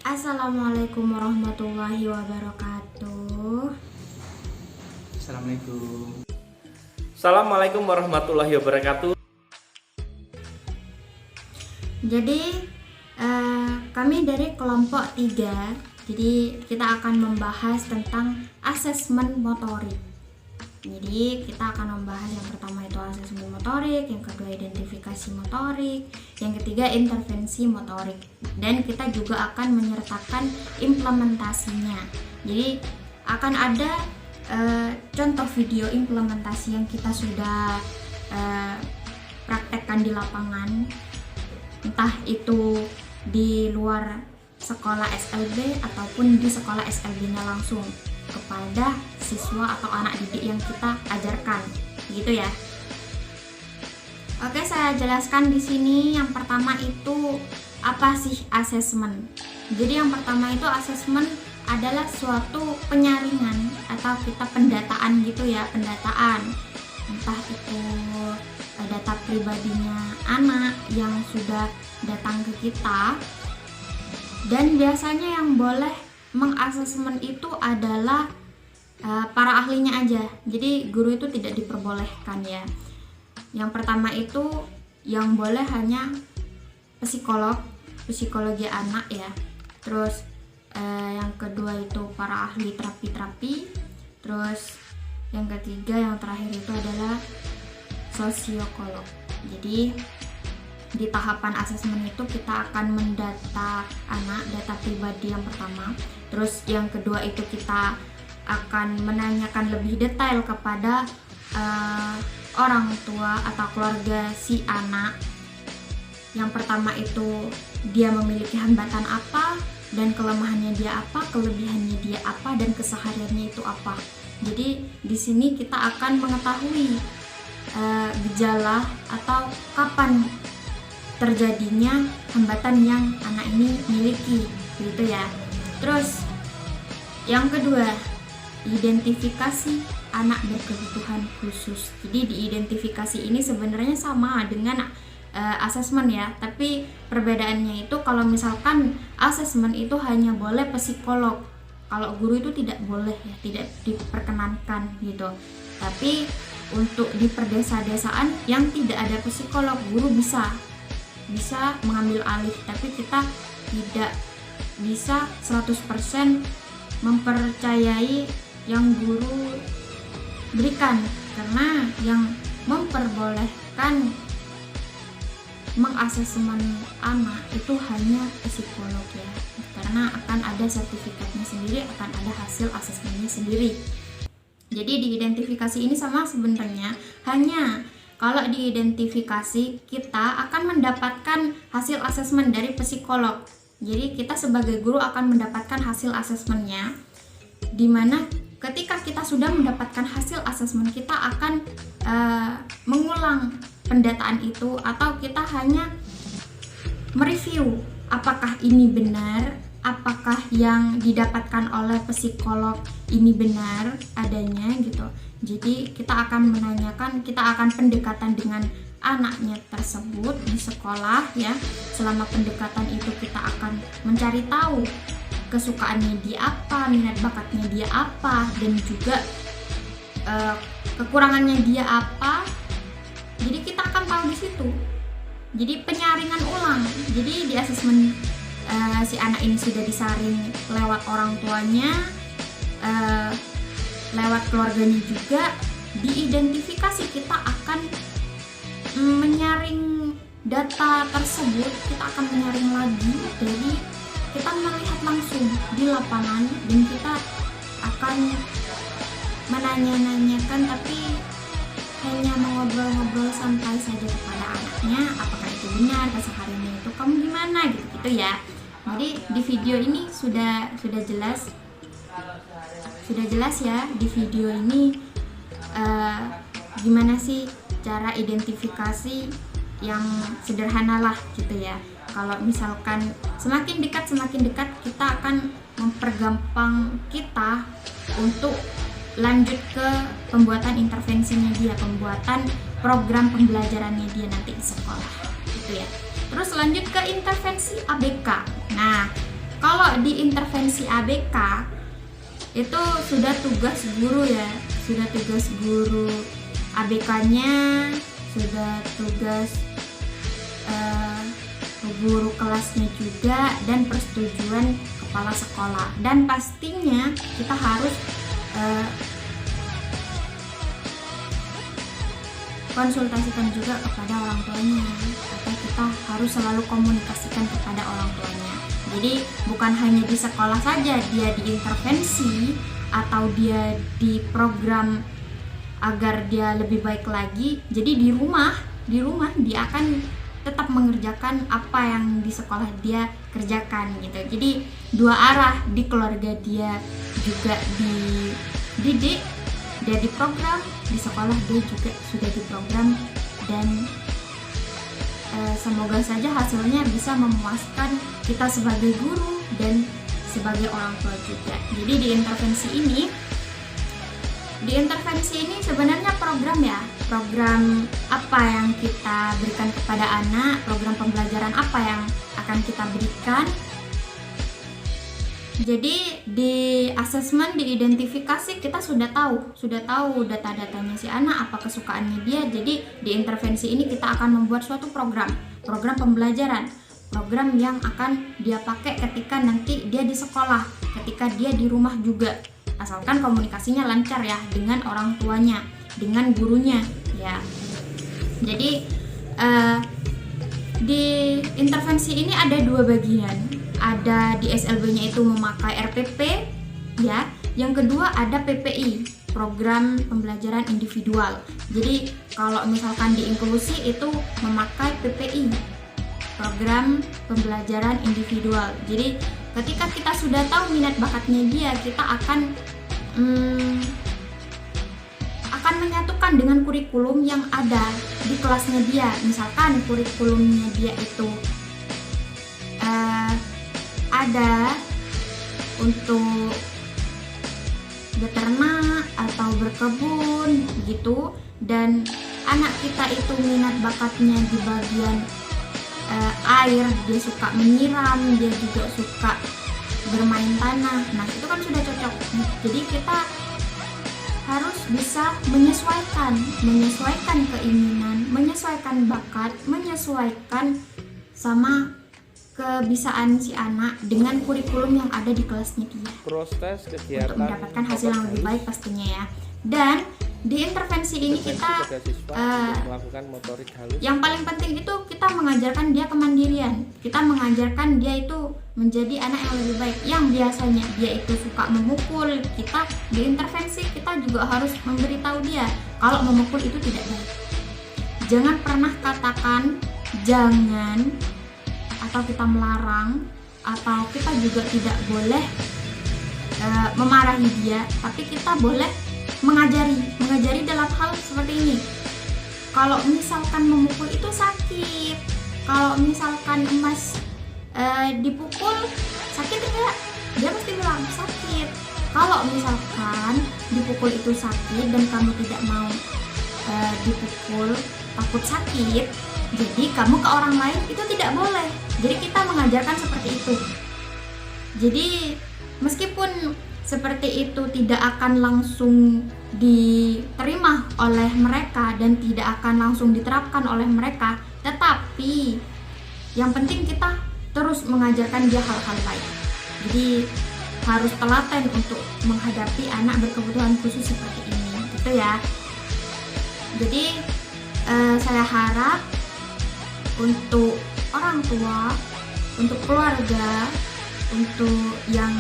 Assalamualaikum warahmatullahi wabarakatuh. Assalamualaikum. Assalamualaikum warahmatullahi wabarakatuh. Jadi kami dari kelompok 3. Jadi kita akan membahas tentang asesmen motorik. Jadi kita akan membahas yang pertama itu asesmen motorik, yang kedua identifikasi motorik, yang ketiga intervensi motorik, dan kita juga akan menyertakan implementasinya. Jadi akan ada contoh video implementasi yang kita sudah praktekkan di lapangan, entah itu di luar sekolah SLB ataupun di sekolah SLB-nya langsung kepada siswa atau anak didik yang kita ajarkan, gitu ya. Oke, saya jelaskan di sini. Yang pertama itu apa sih asesmen? Jadi yang pertama itu asesmen adalah suatu penyaringan atau kita pendataan gitu ya, pendataan. Entah itu data pribadinya anak yang sudah datang ke kita. Dan biasanya yang boleh mengasesmen itu adalah para ahlinya aja. Jadi guru itu tidak diperbolehkan ya. Yang pertama itu yang boleh hanya psikolog, psikologi anak ya. Terus yang kedua itu para ahli terapi. Terus yang ketiga, yang terakhir itu adalah sosiolog. Jadi di tahapan asesmen itu kita akan mendata anak, data pribadi yang pertama. Terus yang kedua itu kita akan menanyakan lebih detail kepada orang tua atau keluarga si anak. Yang pertama itu dia memiliki hambatan apa, dan kelemahannya dia apa, kelebihannya dia apa, dan kesehariannya itu apa. Jadi di sini kita akan mengetahui gejala atau kapan terjadinya hambatan yang anak ini miliki, gitu ya. Terus yang kedua, identifikasi anak berkebutuhan khusus. Jadi di identifikasi ini sebenarnya sama dengan asesmen ya, tapi perbedaannya itu kalau misalkan asesmen itu hanya boleh psikolog, kalau guru itu tidak boleh ya, tidak diperkenankan gitu. Tapi untuk di perdesa-desaan yang tidak ada psikolog, guru bisa mengambil alih, tapi kita tidak bisa 100% mempercayai yang guru berikan, karena yang memperbolehkan mengasesmen anak itu hanya psikolog ya, karena akan ada sertifikatnya sendiri, akan ada hasil asesmennya sendiri. Jadi di identifikasi ini sama sebenarnya, hanya kalau diidentifikasi kita akan mendapatkan hasil asesmen dari psikolog. Jadi kita sebagai guru akan mendapatkan hasil asesmennya, dimana ketika kita sudah mendapatkan hasil asesmen, kita akan mengulang pendataan itu, atau kita hanya mereview apakah ini benar, apakah yang didapatkan oleh psikolog ini benar adanya gitu. Jadi kita akan menanyakan, kita akan pendekatan dengan anaknya tersebut di sekolah ya. Selama pendekatan itu kita akan mencari tahu kesukaannya dia apa, minat bakatnya dia apa, dan juga kekurangannya dia apa. Jadi kita akan tahu di situ. Jadi penyaringan ulang. Jadi di asesmen si anak ini sudah disaring lewat orang tuanya, lewat keluarganya juga. Diidentifikasi kita akan menyaring data tersebut, kita akan menyaring lagi. Jadi kita melihat langsung di lapangan, dan kita akan menanya-nanyakan, tapi hanya mengobrol-ngobrol santai saja kepada anaknya, apakah itu benar, kesehariannya itu kamu gimana, gitu ya. Jadi di video ini sudah jelas ya, di video ini gimana sih cara identifikasi yang sederhana lah gitu ya. Kalau misalkan semakin dekat kita akan mempergampang kita untuk lanjut ke pembuatan intervensinya dia, pembuatan program pembelajarannya dia nanti di sekolah gitu ya. Terus lanjut ke intervensi ABK. Nah, Kalau di intervensi ABK itu sudah tugas guru ya, sudah tugas guru ABK-nya, sudah tugas guru kelasnya juga, dan persetujuan kepala sekolah. Dan pastinya kita harus konsultasikan juga kepada orang tuanya, atau kita harus selalu komunikasikan kepada orang tuanya. Jadi bukan hanya di sekolah saja dia diintervensi atau dia di program agar dia lebih baik lagi. Jadi di rumah dia akan tetap mengerjakan apa yang di sekolah dia kerjakan gitu. Jadi dua arah, di keluarga dia juga dididik, dia diprogram, di sekolah dia juga sudah diprogram, dan semoga saja hasilnya bisa memuaskan kita sebagai guru dan sebagai orang tua juga. Jadi di intervensi ini sebenarnya program apa yang kita berikan kepada anak, program pembelajaran apa yang akan kita berikan. Jadi di asesmen, di identifikasi kita sudah tahu data-datanya si anak, apa kesukaannya dia. Jadi di intervensi ini kita akan membuat suatu program pembelajaran, program yang akan dia pakai ketika nanti dia di sekolah, ketika dia di rumah juga, asalkan komunikasinya lancar ya dengan orang tuanya, dengan gurunya ya. Jadi di intervensi ini ada dua bagian. Ada di SLB-nya itu memakai RPP ya. Yang kedua ada PPI, program pembelajaran individual. Jadi kalau misalkan di inklusi itu memakai PPI, program pembelajaran individual. Jadi ketika kita sudah tahu minat bakatnya dia, kita akan menyatukan dengan kurikulum yang ada di kelasnya dia. Misalkan kurikulumnya dia itu ada untuk beternak atau berkebun gitu, dan anak kita itu minat bakatnya di bagian air, dia suka menyiram, dia juga suka bermain tanah. Nah itu kan sudah cocok. Jadi kita harus bisa menyesuaikan keinginan, menyesuaikan bakat, menyesuaikan sama kebisaan si anak dengan kurikulum yang ada di kelasnya dia, Proses kegiatan untuk mendapatkan hasil yang lebih baik pastinya ya. Dan di intervensi ini kita melakukan motorik halus. yang paling penting itu kita mengajarkan dia kemandirian, kita mengajarkan dia itu menjadi anak yang lebih baik. Yang biasanya dia itu suka memukul, kita di intervensi kita juga harus memberitahu dia kalau memukul itu tidak baik. Jangan pernah katakan jangan, atau kita melarang, atau kita juga tidak boleh memarahi dia, tapi kita boleh mengajari dalam hal seperti ini. Kalau misalkan memukul itu sakit, kalau misalkan Emas dipukul sakit enggak, dia mesti bilang sakit. Kalau misalkan dipukul itu sakit dan kamu tidak mau dipukul, takut sakit, jadi kamu ke orang lain itu tidak boleh. Jadi kita mengajarkan seperti itu. Jadi meskipun seperti itu tidak akan langsung diterima oleh mereka dan tidak akan langsung diterapkan oleh mereka, tetapi yang penting kita terus mengajarkan dia hal-hal baik. Jadi harus telaten untuk menghadapi anak berkebutuhan khusus seperti ini, gitu ya. Jadi saya harap untuk orang tua, untuk keluarga, untuk yang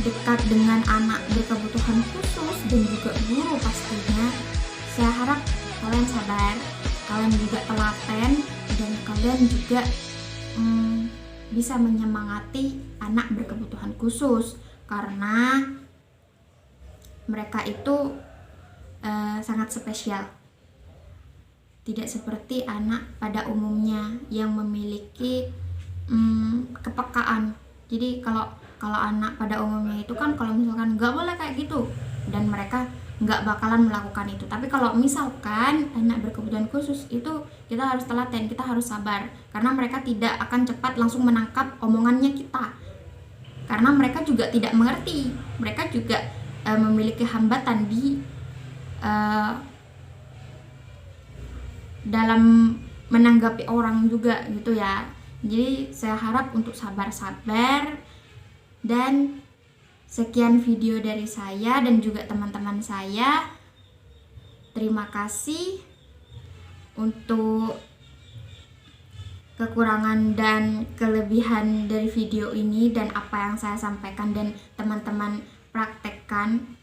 dekat dengan anak berkebutuhan khusus dan juga guru pastinya, saya harap kalian sabar, kalian juga telaten, dan kalian juga bisa menyemangati anak berkebutuhan khusus, karena mereka itu sangat spesial. Tidak seperti anak pada umumnya yang memiliki kepekaan. Jadi kalau anak pada umumnya itu kan kalau misalkan nggak boleh kayak gitu, dan mereka nggak bakalan melakukan itu. Tapi kalau misalkan anak berkebutuhan khusus itu kita harus telaten, kita harus sabar, karena mereka tidak akan cepat langsung menangkap omongannya kita, karena mereka juga tidak mengerti, mereka juga memiliki hambatan di dalam menanggapi orang juga gitu ya. Jadi saya harap untuk sabar-sabar. Dan sekian video dari saya dan juga teman-teman saya. Terima kasih untuk kekurangan dan kelebihan dari video ini dan apa yang saya sampaikan dan teman-teman praktekkan.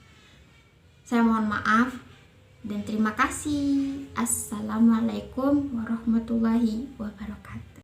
Saya mohon maaf dan terima kasih. Assalamualaikum warahmatullahi wabarakatuh.